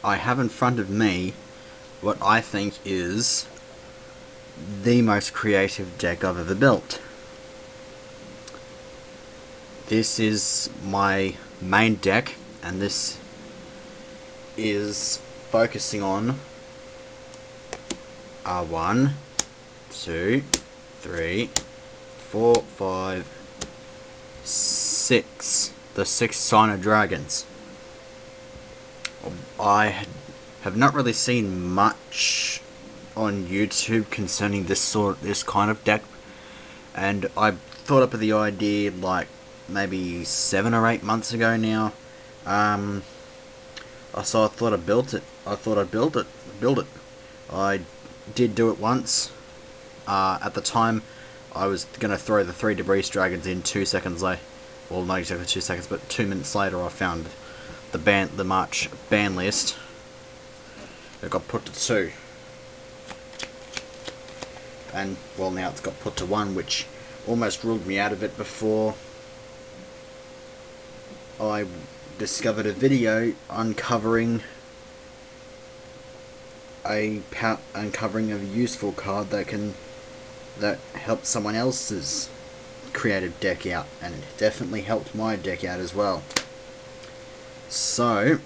I have in front of me what I think is the most creative deck I've ever built. This is my main deck, and this is focusing on 1, 2, 3, 4, 5, 6. The 6 Sign of Dragons. I have not really seen much on YouTube concerning this kind of deck, and I thought up of the idea like maybe 7 or 8 months ago now. So I thought I'd build it. Build it. I did do it once. At the time, I was gonna throw the 3 Debris Dragons in 2 seconds later. Well, not exactly 2 seconds, but 2 minutes later, I found the March ban list. It got put to 2, and well, now it's got put to 1, which almost ruled me out of it before I discovered a video uncovering a useful card that helps someone else's creative deck out, and it definitely helped my deck out as well. So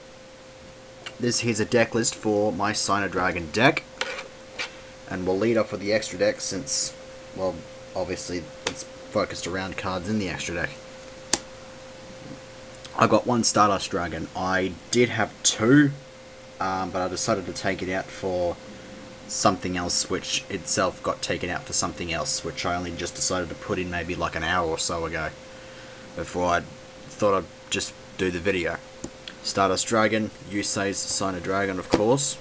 here's a deck list for my Sign of Dragon deck, and we'll lead off with the extra deck since, well, obviously it's focused around cards in the extra deck. I got 1 Stardust Dragon. I did have 2, but I decided to take it out for something else, which itself got taken out for something else, which I only just decided to put in maybe like an hour or so ago, before I thought I'd just do the video. Stardust Dragon, Yusei's Sign of Dragon, of course.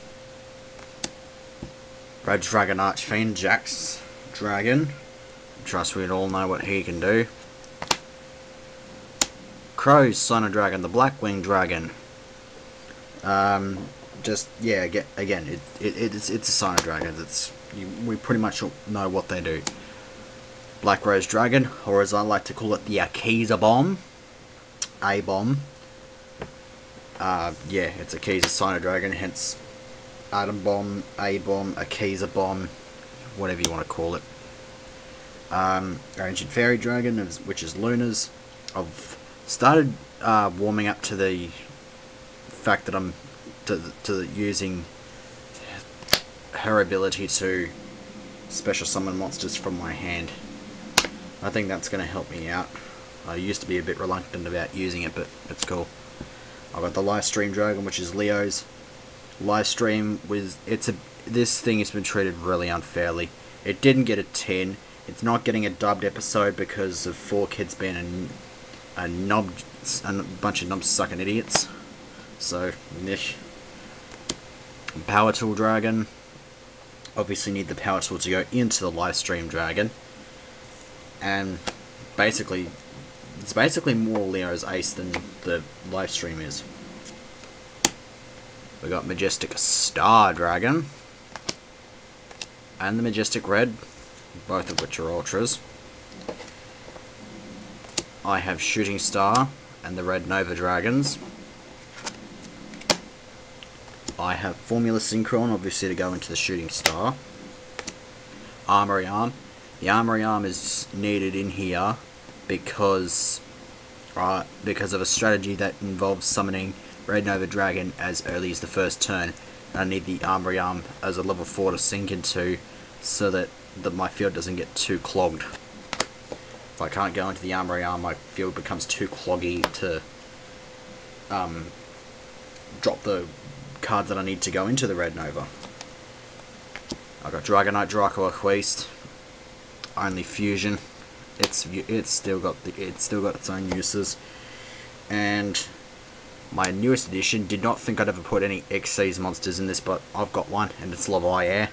Red Dragon Archfiend, Jack's Dragon. Trust we all know what he can do. Crow's Sign of Dragon, the Blackwing Dragon. Again, it's a Sign of Dragons. We pretty much know what they do. Black Rose Dragon, or as I like to call it, the Akiza Bomb. A-Bomb. It's Akiza Sign of Dragon, hence Atom Bomb, A-Bomb, Akiza Bomb, whatever you want to call it. Ancient Fairy Dragon, which is Luna's. I've started warming up to the fact that I'm to using her ability to special summon monsters from my hand. I think that's going to help me out. I used to be a bit reluctant about using it, but it's cool. I've got the Livestream Dragon, which is Leo's. Livestream this thing has been treated really unfairly. It didn't get a 10. It's not getting a dubbed episode because of 4Kids being a bunch of knob sucking idiots. So, niche. Power Tool Dragon. Obviously need the Power Tool to go into the Livestream Dragon. And basically, it's basically more Leo's ace than the Livestream is. We got Majestic Star Dragon. And the Majestic Red. Both of which are Ultras. I have Shooting Star and the Red Nova Dragons. I have Formula Synchron, obviously, to go into the Shooting Star. Armory Arm. The Armory Arm is needed in here because of a strategy that involves summoning Red Nova Dragon as early as the first turn. I need the Armory Arm as a level 4 to sink into, so that my field doesn't get too clogged. If I can't go into the Armory Arm, my field becomes too cloggy to drop the cards that I need to go into the Red Nova. I've got Dragonite Draco Aqueist. Only fusion. It's still got its own uses. And my newest edition, did not think I'd ever put any Xyz monsters in this, but I've got one, and it's Leviair.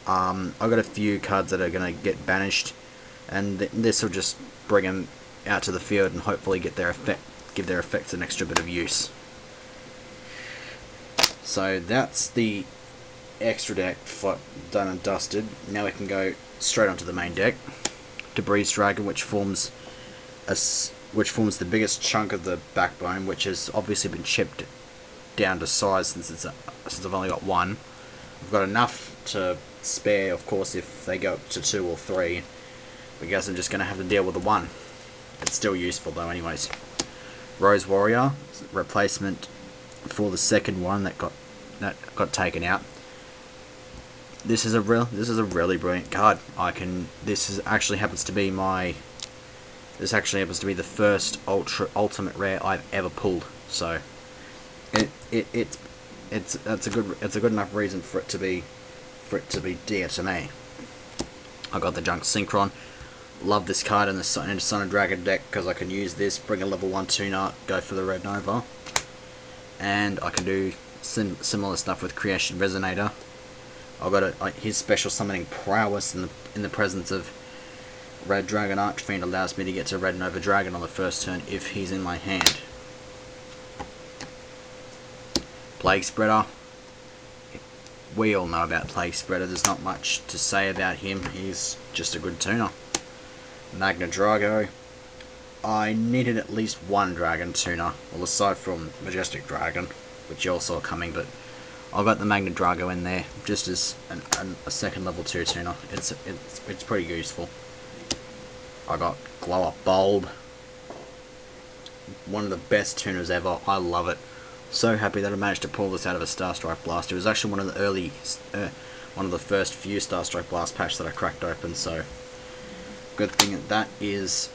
I've got a few cards that are going to get banished, and this will just bring them out to the field and hopefully give their effects an extra bit of use. So that's the extra deck done and dusted. Now we can go straight onto the main deck. Debris Dragon, which forms the biggest chunk of the backbone, which has obviously been chipped down to size since I've only got one. I've got enough to spare, of course, if they go up to 2 or 3. I guess I'm just going to have to deal with the 1. It's still useful though anyways. Rose Warrior, replacement for the second one that got taken out. This is a really brilliant card. Actually happens to be the first ultimate rare I've ever pulled. So it's a good enough reason for it to be dear to me. I got the Junk Synchron. Love this card in the Sun and Dragon deck because I can use this, bring a level 1 tuner, go for the Red Nova, and I can do similar stuff with Creation Resonator. I've got his special summoning prowess in the presence of Red Dragon Archfiend allows me to get to Red Nova Dragon on the first turn if he's in my hand. Plague Spreader. We all know about Plague Spreader. There's not much to say about him. He's just a good tuner. Magna Drago. I needed at least one dragon tuner, well, aside from Majestic Dragon, which you all saw coming, but I got the Magna Drago in there just as a second level 2 tuner. It's pretty useful. I got Glow Up Bulb, one of the best tuners ever. I love it. So happy that I managed to pull this out of a Starstrike Blast. It was actually one of the first few Starstrike Blast packs that I cracked open. So good thing that is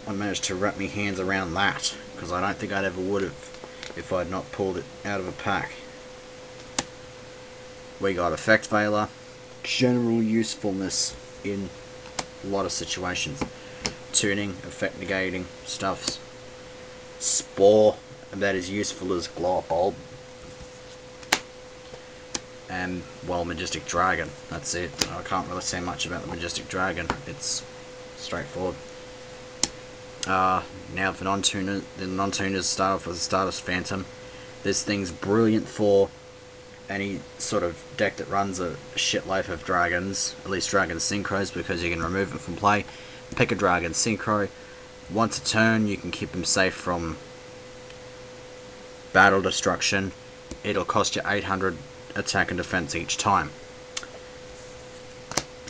I managed to wrap my hands around that, because I don't think I'd ever would have if I'd not pulled it out of a pack. We got Effect Veiler, general usefulness in a lot of situations. Tuning, effect negating stuffs. Spore, that is useful as Glow Up Bulb. And, well, Majestic Dragon. That's it. I can't really say much about the Majestic Dragon. It's straightforward. Now for non-tuners, the non-tuners start off with the Stardust Phantom. This thing's brilliant for any sort of deck that runs a shitload of dragons, at least Dragon Synchros, because you can remove them from play. Pick a Dragon Synchro. Once a turn, you can keep him safe from battle destruction. It'll cost you 800 attack and defense each time.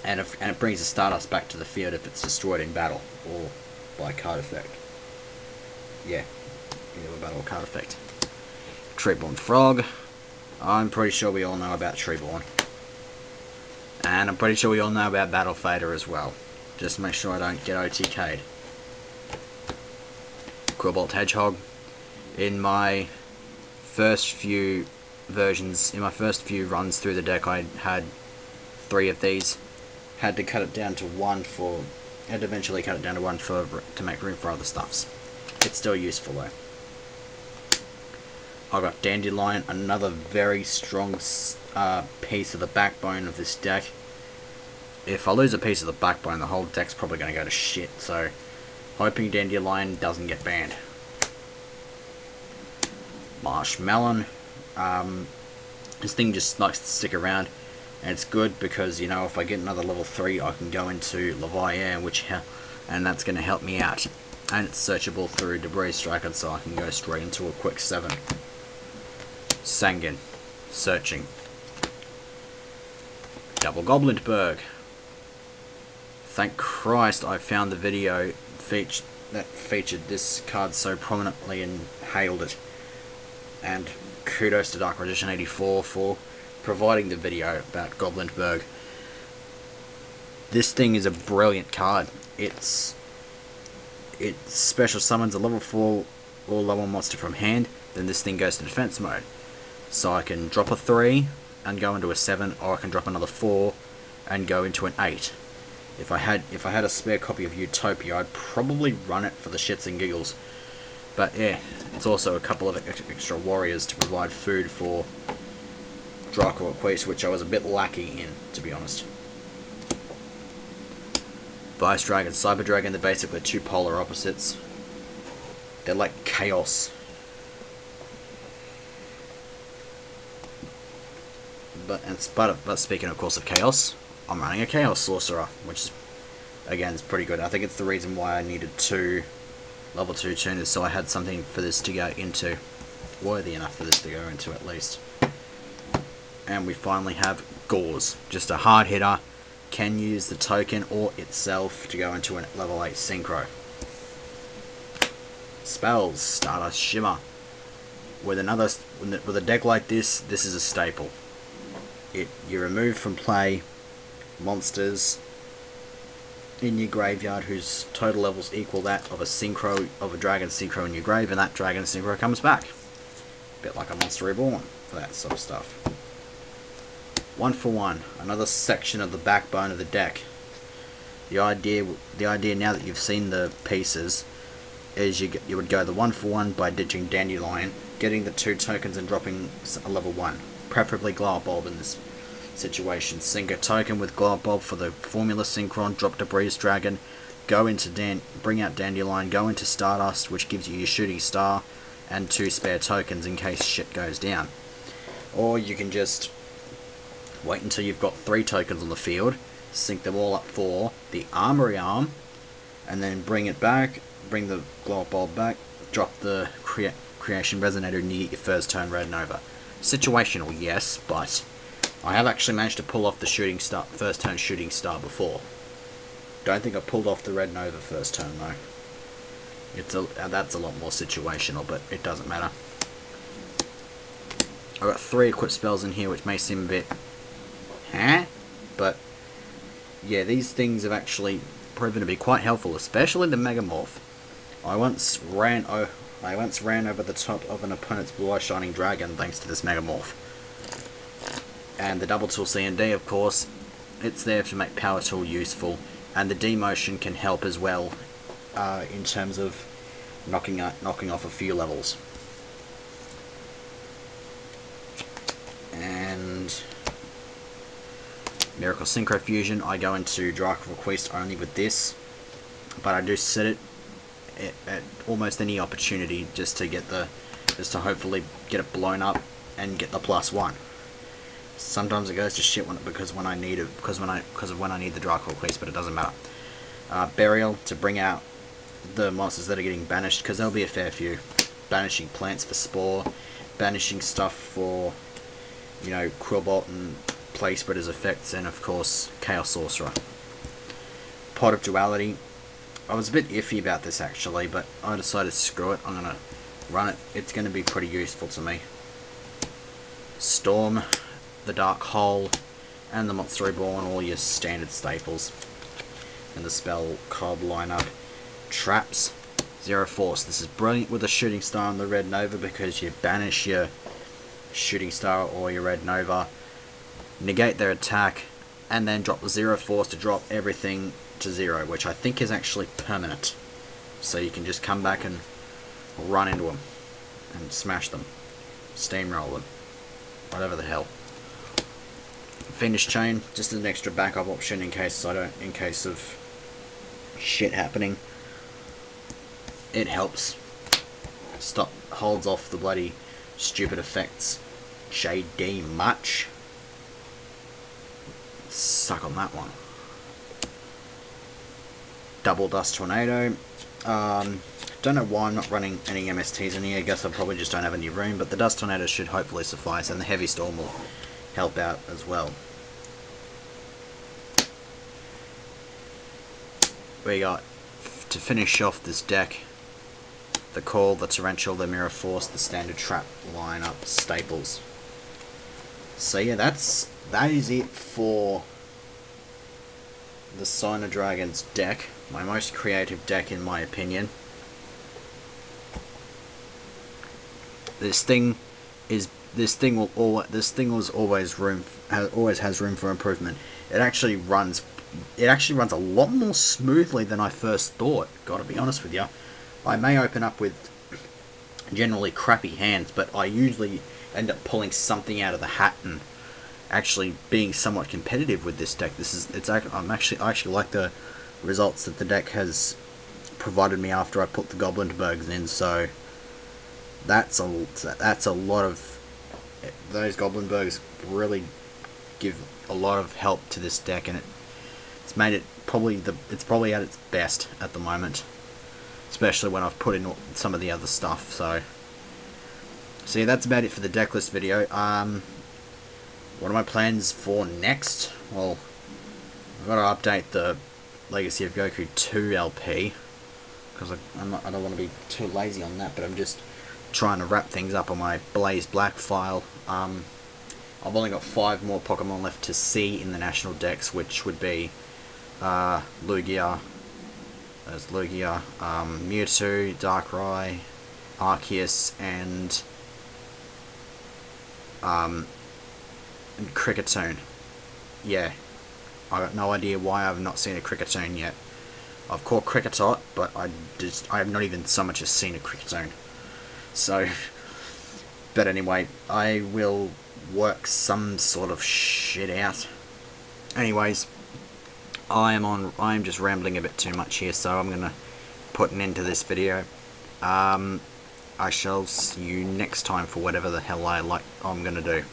And it brings the Stardust back to the field if it's destroyed in battle or by card effect. Yeah, either by battle or card effect. Treeborn Frog. I'm pretty sure we all know about Treeborn. And I'm pretty sure we all know about Battle Fader as well. Just make sure I don't get OTK'd. Quillbolt Hedgehog. In my first few runs through the deck, I had 3 of these. Had to cut it down to 1 had to eventually cut it down to 1 to make room for other stuffs. It's still useful though. I got Dandelion, another very strong piece of the backbone of this deck. If I lose a piece of the backbone, the whole deck's probably going to go to shit, so hoping Dandelion doesn't get banned. Marshmallow. This thing just likes to stick around, and it's good because, you know, if I get another level 3, I can go into Leviathan, and that's going to help me out. And it's searchable through Debris Striker, so I can go straight into a quick 7. Sangan. Searching. Double Goblinberg. Thank Christ I found the video that featured this card so prominently and hailed it. And kudos to Dark Magician 84 for providing the video about Goblinberg. This thing is a brilliant card. It special summons a level 4 or level monster from hand, then this thing goes to defense mode. So I can drop a 3 and go into a 7, or I can drop another 4 and go into an 8. If I had a spare copy of Utopia, I'd probably run it for the shits and giggles. But yeah, it's also a couple of extra warriors to provide food for Draco Equates, which I was a bit lacking in, to be honest. Vice Dragon, Cyber Dragon, they're basically 2 polar opposites. They're like chaos. But speaking of course of chaos, I'm running a Chaos Sorcerer, which is, again, is pretty good. I think it's the reason why I needed 2 level 2 tuners, so I had something for this to go into. worthy enough for this to go into at least. And we finally have Gauze, just a hard hitter, can use the token or itself to go into a level 8 synchro. Spells, Stardust Shimmer. With a deck like this is a staple. You remove from play monsters in your graveyard whose total levels equal that of a dragon synchro in your grave, and that dragon synchro comes back. A bit like a Monster Reborn for that sort of stuff. 1-for-1, another section of the backbone of the deck. The idea now that you've seen the pieces is you would go the 1-for-1 by ditching Dandelion, getting the 2 tokens and dropping a level 1, preferably Glow Bulb in this situation. Sink a token with Glow Bulb for the Formula Synchron, drop Debris Dragon, bring out Dandelion, go into Stardust, which gives you your Shooting Star and 2 spare tokens in case shit goes down. Or you can just wait until you've got 3 tokens on the field, sync them all up for the Armory Arm, and then bring it back, bring the Glow Bulb back, drop the Creation Resonator, and you get your first turn Red Nova. Situational, yes, but I have actually managed to pull off the first turn Shooting Star before. Don't think I pulled off the Red Nova first turn though. That's a lot more situational, but it doesn't matter. I've got 3 equipped spells in here, which may seem a bit but yeah, these things have actually proven to be quite helpful, especially the Megamorph. I once ran over the top of an opponent's Blue Eye Shining Dragon thanks to this Megamorph. And the Double Tool C&D, of course, it's there to make Power Tool useful, and the demotion can help as well in terms of knocking off a few levels. And Miracle Synchro Fusion, I go into Dark Request only with this, but I do set it at almost any opportunity just to hopefully get it blown up and get the +1. Sometimes it goes to shit because of when I need the Dark Request, but it doesn't matter. Burial to bring out the monsters that are getting banished, because there'll be a fair few. Banishing plants for Spore, banishing stuff for, Quillbolt and Plague Spreader's effects, and of course Chaos Sorcerer. Pot of Duality. I was a bit iffy about this actually, but I decided screw it, I'm gonna run it. It's gonna be pretty useful to me. Storm, the Dark Hole, and the Monster Reborn, all your standard staples in the spell card lineup. Traps, Zero Force. This is brilliant with a Shooting Star on the Red Nova because you banish your Shooting Star or your Red Nova, negate their attack, and then drop the Zero Force to drop everything to 0, which I think is actually permanent. So you can just come back and run into them and smash them, steamroll them, whatever the hell. Fiendish Chain, just an extra backup option in case of shit happening. It helps. Holds off the bloody stupid effects. JD much. Suck on that one. Double Dust Tornado. Don't know why I'm not running any MSTs in here. I guess I probably just don't have any room, but the Dust Tornado should hopefully suffice, and the Heavy Storm will help out as well. We got, to finish off this deck, the Call, the Torrential, the Mirror Force, the standard trap lineup staples. So yeah, that is it for the Sign of Dragons deck. My most creative deck in my opinion. This thing always has room for improvement. It actually runs a lot more smoothly than I first thought, gotta be honest with you. I may open up with generally crappy hands, but I usually end up pulling something out of the hat and actually being somewhat competitive with this deck. I actually like the results that the deck has provided me after I put the Goblinbergs in, so that's a lot of, those Goblinbergs really give a lot of help to this deck, and it's made it it's probably at its best at the moment, especially when I've put in some of the other stuff. So So yeah, that's about it for the deck list video. What are my plans for next? Well, I've got to update the Legacy of Goku 2 LP, because I don't want to be too lazy on that, but I'm just trying to wrap things up on my Blaze Black file. I've only got 5 more Pokemon left to see in the national decks, which would be Lugia, Mewtwo, Darkrai, Arceus, and Kricketune. Yeah, I got no idea why I've not seen a Kricketune yet. I've caught Kricketot, but I have not even so much as seen a Kricketune. So, but anyway, I will work some sort of shit out. Anyways, I am just rambling a bit too much here, so I'm gonna put an end to this video. I shall see you next time for whatever the hell I'm gonna do.